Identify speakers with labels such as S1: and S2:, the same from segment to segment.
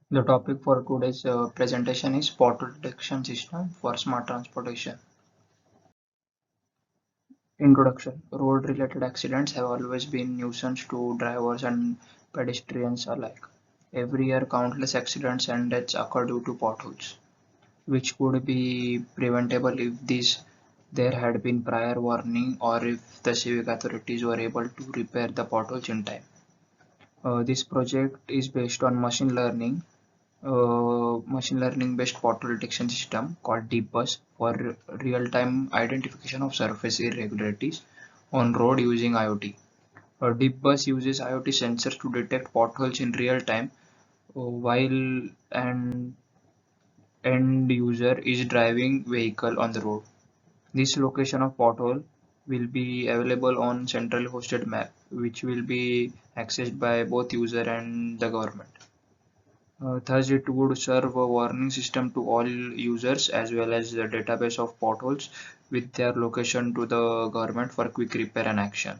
S1: The topic for today's presentation is pothole detection system for smart transportation. Introduction. Road-related accidents have always been nuisance to drivers and pedestrians alike. Every year, countless accidents and deaths occur due to potholes, which could be preventable if there had been prior warning or if the civic authorities were able to repair the potholes in time. This project is based on machine learning based pothole detection system called DeepBus for real-time identification of surface irregularities on road using IoT. DeepBus uses IoT sensors to detect potholes in real time while an end user is driving vehicle on the road. This location of pothole will be available on centrally hosted map, which will be accessed by both user and the government. Thus, it would serve a warning system to all users as well as the database of potholes with their location to the government for quick repair and action.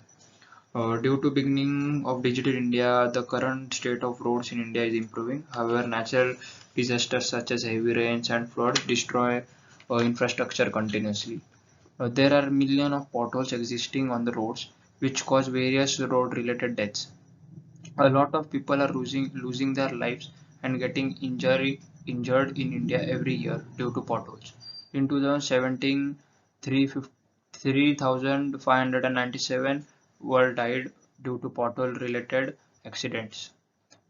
S1: Due to beginning of Digital India, the current state of roads in India is improving. However, natural disasters such as heavy rains and floods destroy infrastructure continuously. There are millions of potholes existing on the roads, which cause various road-related deaths. A lot of people are losing their lives and getting injured in India every year due to potholes. In 2017, 3,597 were died due to pothole related accidents.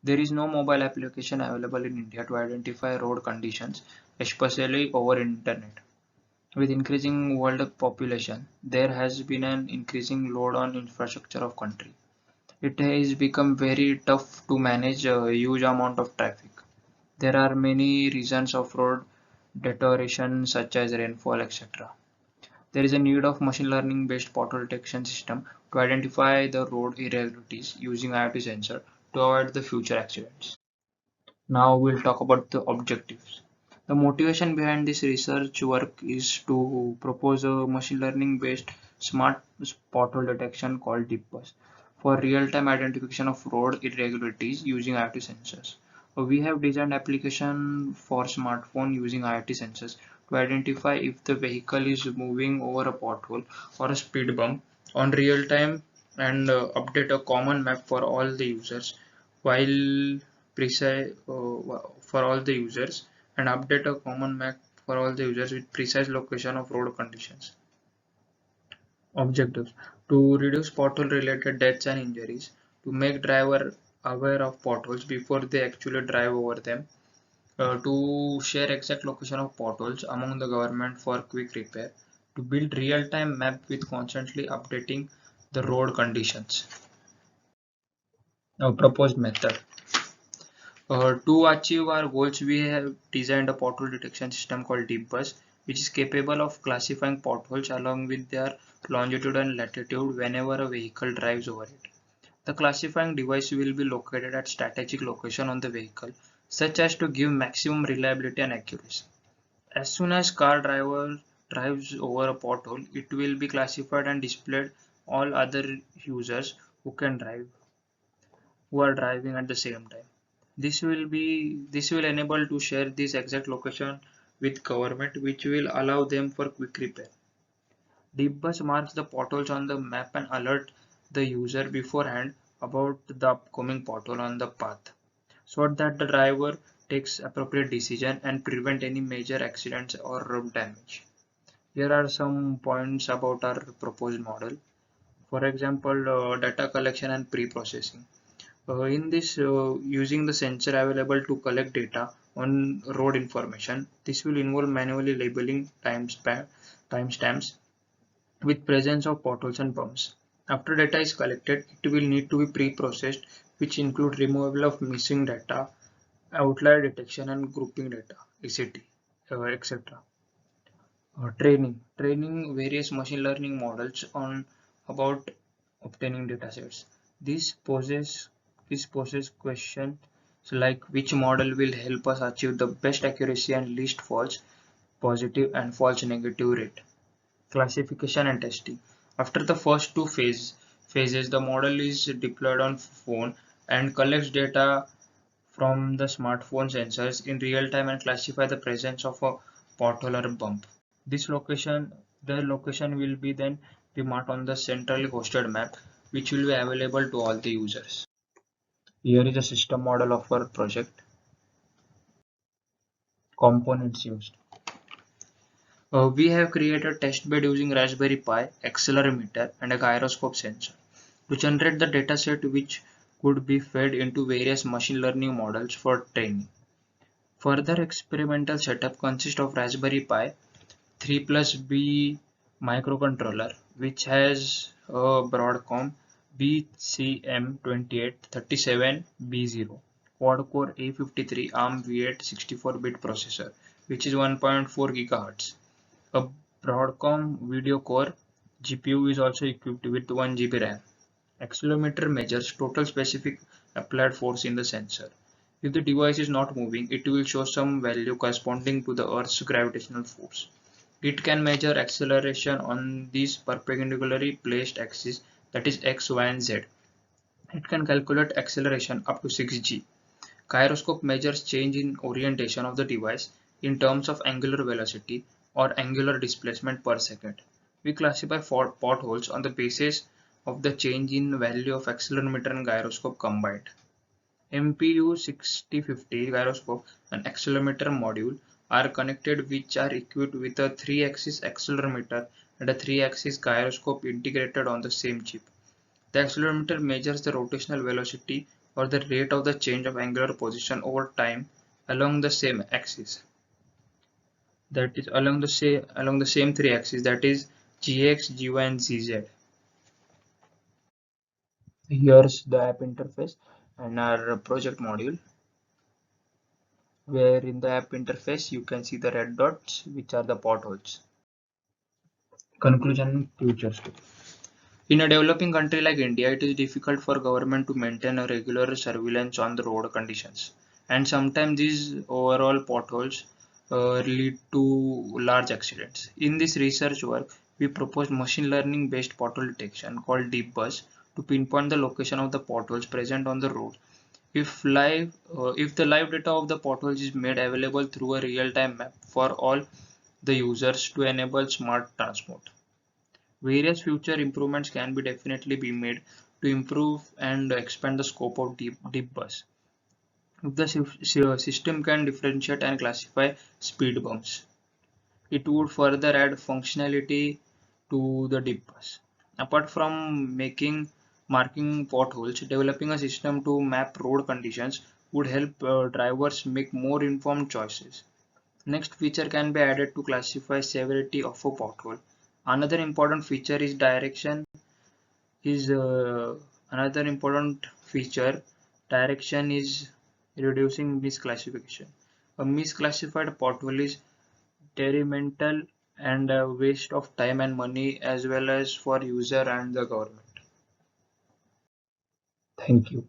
S1: There is no mobile application available in India to identify road conditions, especially over internet. With increasing world population, there has been an increasing load on infrastructure of country. It has become very tough to manage a huge amount of traffic. There are many reasons of road deterioration such as rainfall, etc. There is a need of machine learning based pothole detection system to identify the road irregularities using IoT sensor to avoid the future accidents. Now we'll talk about the objectives. The motivation behind this research work is to propose a machine learning based smart pothole detection called DeepBus for real-time identification of road irregularities using IoT sensors. We have designed application for smartphone using IoT sensors to identify if the vehicle is moving over a pothole or a speed bump on real time and update a common map for all the users while precise for all the users and update a common map for all the users with precise location of road conditions. Objectives: to reduce pothole related deaths and injuries, to make driver aware of potholes before they actually drive over them, to share exact location of potholes among the government for quick repair, to build real-time map with constantly updating the road conditions. Now, proposed method. To achieve our goals, we have designed a pothole detection system called DeepBus, which is capable of classifying potholes along with their longitude and latitude whenever a vehicle drives over it. The classifying device will be located at strategic location on the vehicle, such as to give maximum reliability and accuracy. As soon as car driver drives over a pothole, it will be classified and displayed all other users who can drive who are driving at the same time. This will enable to share this exact location with government, which will allow them for quick repair. DeepBus marks the potholes on the map and alert the user beforehand about the upcoming pothole on the path, so that the driver takes appropriate decision and prevent any major accidents or road damage. Here are some points about our proposed model. For example, data collection and pre-processing. In this, using the sensor available to collect data on road information, this will involve manually labeling timestamps with presence of potholes and bumps. After data is collected, it will need to be pre-processed, which include removal of missing data, outlier detection, and grouping data, etc. Training various machine learning models on about obtaining datasets. This poses questions like which model will help us achieve the best accuracy and least false positive and false negative rate. Classification and testing. After the first phases, the model is deployed on phone and collects data from the smartphone sensors in real time and classify the presence of a pothole or bump. This location, the location will be then be marked on the centrally hosted map, which will be available to all the users. Here is a system model of our project. Components used. We have created a test bed using Raspberry Pi, accelerometer, and a gyroscope sensor to generate the dataset which could be fed into various machine learning models for training. Further experimental setup consists of Raspberry Pi 3 plus B microcontroller, which has a Broadcom BCM2837B0 quad-core A53 ARM V8 64-bit processor, which is 1.4 GHz. A Broadcom Video Core GPU is also equipped with 1 GB RAM. Accelerometer measures total specific applied force in the sensor. If the device is not moving, it will show some value corresponding to the Earth's gravitational force. It can measure acceleration on these perpendicularly placed axes, that is x, y, and z. It can calculate acceleration up to 6g. Gyroscope measures change in orientation of the device in terms of angular velocity or angular displacement per second. We classify potholes on the basis of the change in value of accelerometer and gyroscope combined. MPU 6050 gyroscope and accelerometer module are connected, which are equipped with a 3-axis accelerometer and a 3-axis gyroscope integrated on the same chip. The accelerometer measures the rotational velocity or the rate of the change of angular position over time along the same axis. That is along the same 3 axes, that is Gx, Gy, and Zz. Here's the app interface and our project module, where in the app interface you can see the red dots, which are the potholes. Conclusion and future scope. In a developing country like India, it is difficult for government to maintain a regular surveillance on the road conditions, and sometimes these overall potholes lead to large accidents. In this research work, we proposed machine learning based pothole detection called DeepBus to pinpoint the location of the potholes present on the road. If the live data of the potholes is made available through a real-time map for all the users to enable smart transport. Various future improvements can be definitely be made to improve and expand the scope of DeepBus. If the system can differentiate and classify speed bumps, it would further add functionality to the DeepBus. Apart from marking potholes, developing a system to map road conditions would help drivers make more informed choices. Next feature can be added to classify severity of a pothole. Another important feature is direction is another important feature. Direction is reducing misclassification. A misclassified pothole is detrimental and a waste of time and money as well as for user and the government. Thank you.